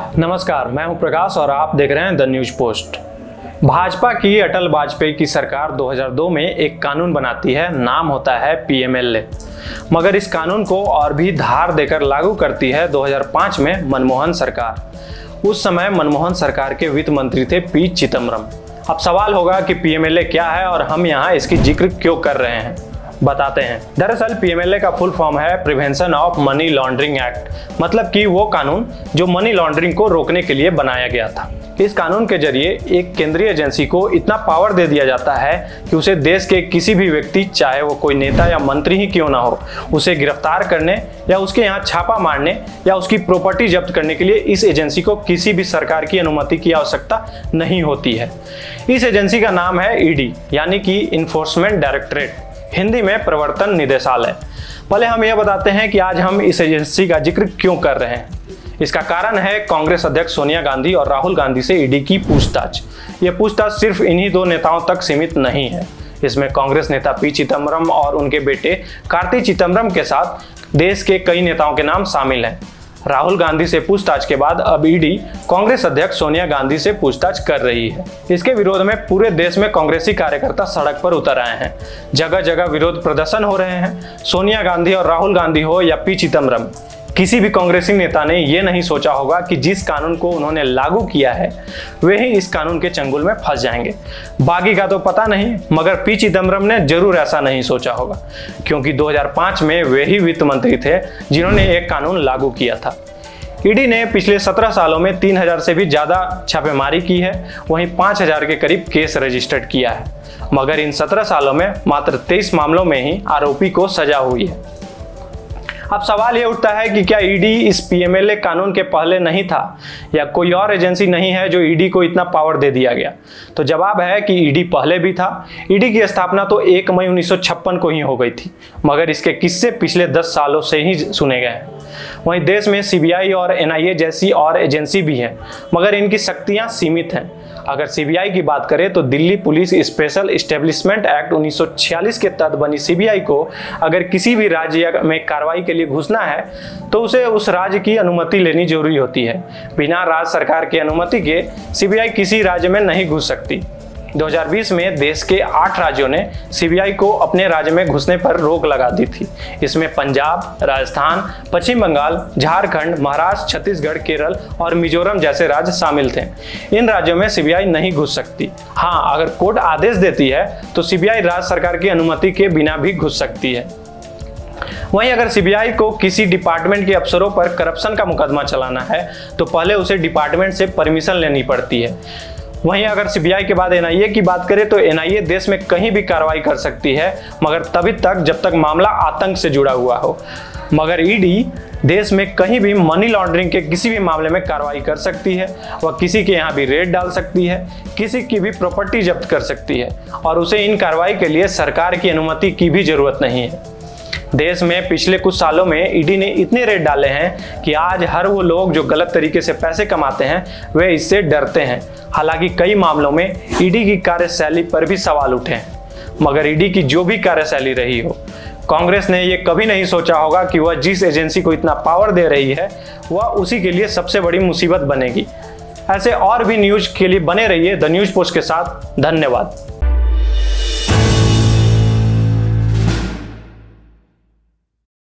नमस्कार, मैं हूं प्रकाश और आप देख रहे हैं द न्यूज पोस्ट। भाजपा की अटल वाजपेयी की सरकार 2002 में एक कानून बनाती है, नाम होता है पीएमएलए। मगर इस कानून को और भी धार देकर लागू करती है 2005 में मनमोहन सरकार। उस समय मनमोहन सरकार के वित्त मंत्री थे पी चिदम्बरम। अब सवाल होगा कि पीएमएलए क्या है और हम यहाँ इसकी जिक्र क्यों कर रहे हैं, बताते हैं। दरअसल पीएमएलए का फुल फॉर्म है prevention of money laundering act, मतलब कि वो कानून जो मनी लॉन्ड्रिंग को रोकने के लिए बनाया गया था। इस कानून के जरिए एक केंद्रीय एजेंसी को इतना पावर दे दिया जाता है कि उसे देश के किसी भी व्यक्ति, चाहे वो कोई नेता या मंत्री ही क्यों ना हो, उसे गिरफ्तार करने या उसके यहाँ छापा मारने या उसकी प्रॉपर्टी जब्त करने के लिए इस एजेंसी को किसी भी सरकार की अनुमति की आवश्यकता नहीं होती है। इस एजेंसी का नाम है ईडी, यानी कि इन्फोर्समेंट डायरेक्टरेट, हिंदी में प्रवर्तन निदेशालय। पहले हम यह बताते हैं कि आज हम इस एजेंसी का जिक्र क्यों कर रहे हैं। इसका कारण है कांग्रेस अध्यक्ष सोनिया गांधी और राहुल गांधी से ईडी की पूछताछ। ये पूछताछ सिर्फ इन्हीं दो नेताओं तक सीमित नहीं है। इसमें कांग्रेस नेता पी चिदम्बरम और उनके बेटे कार्ति चिदम्बरम के साथ देश के कई नेताओं के नाम शामिल हैं। राहुल गांधी से पूछताछ के बाद अब ईडी कांग्रेस अध्यक्ष सोनिया गांधी से पूछताछ कर रही है। इसके विरोध में पूरे देश में कांग्रेसी कार्यकर्ता सड़क पर उतर आए हैं। जगह जगह विरोध प्रदर्शन हो रहे हैं। सोनिया गांधी और राहुल गांधी हो या पी चिदम्बरम, किसी भी कांग्रेसी नेता ने यह नहीं सोचा होगा कि जिस कानून को उन्होंने लागू किया है वे ही इस कानून के चंगुल में फंस जाएंगे। बाकी का तो पता नहीं, मगर पी चिदम्बरम ने जरूर ऐसा नहीं सोचा होगा, क्योंकि 2005 में वे ही वित्त मंत्री थे जिन्होंने एक कानून लागू किया था। ईडी ने पिछले 17 सालों में 3000 से भी ज़्यादा छापेमारी की है, वहीं 5000 के करीब केस रजिस्टर्ड किया है। मगर इन 17 सालों में मात्र 23 मामलों में ही आरोपी को सजा हुई है। अब सवाल ये उठता है कि क्या ईडी इस पीएमएलए कानून के पहले नहीं था या कोई और एजेंसी नहीं है जो ईडी को इतना पावर दे दिया गया। तो जवाब है कि ईडी पहले भी था। ईडी की स्थापना तो 1 मई 1956 को ही हो गई थी, मगर इसके किस्से पिछले 10 सालों से ही सुने गए हैं। वहीं देश में सीबीआई और एनआईए जैसी और एजेंसी भी हैं, मगर इनकी शक्तियां सीमित हैं। अगर सीबीआई की बात करें तो Delhi police special establishment act 1946 के तहत बनी सीबीआई को अगर किसी भी राज्य में कार्रवाई के लिए घुसना है तो उसे उस राज्य की अनुमति लेनी जरूरी होती है। बिना राज्य सरकार की अनुमति के सीबीआई किसी राज्य में नहीं घुस सकती। 2020 में देश के 8 राज्यों ने सीबीआई को अपने राज्य में घुसने पर रोक लगा दी थी। इसमें पंजाब, राजस्थान, पश्चिम बंगाल, झारखंड, महाराष्ट्र, छत्तीसगढ़, केरल और मिजोरम जैसे राज्य शामिल थे। इन राज्यों में सीबीआई नहीं घुस सकती। हाँ, अगर कोर्ट आदेश देती है तो सीबीआई राज्य सरकार की अनुमति के बिना भी घुस सकती है। वहीं अगर सीबीआई को किसी डिपार्टमेंट के अफसरों पर करप्शन का मुकदमा चलाना है तो पहले उसे डिपार्टमेंट से परमिशन लेनी पड़ती है। वहीं अगर सीबीआई के बाद एनआईए की बात करें तो एनआईए देश में कहीं भी कार्रवाई कर सकती है, मगर तभी तक जब तक मामला आतंक से जुड़ा हुआ हो। मगर ईडी देश में कहीं भी मनी लॉन्ड्रिंग के किसी भी मामले में कार्रवाई कर सकती है। वह किसी के यहाँ भी रेड डाल सकती है, किसी की भी प्रॉपर्टी जब्त कर सकती है और उसे इन कार्रवाई के लिए सरकार की अनुमति की भी जरूरत नहीं है। देश में पिछले कुछ सालों में ईडी ने इतने रेड डाले हैं कि आज हर वो लोग जो गलत तरीके से पैसे कमाते हैं वे इससे डरते हैं। हालांकि कई मामलों में ईडी की कार्यशैली पर भी सवाल उठे हैं, मगर ईडी की जो भी कार्यशैली रही हो, कांग्रेस ने ये कभी नहीं सोचा होगा कि वह जिस एजेंसी को इतना पावर दे रही है वह उसी के लिए सबसे बड़ी मुसीबत बनेगी। ऐसे और भी न्यूज के लिए बने रहिए द न्यूज पोस्ट के साथ। धन्यवाद।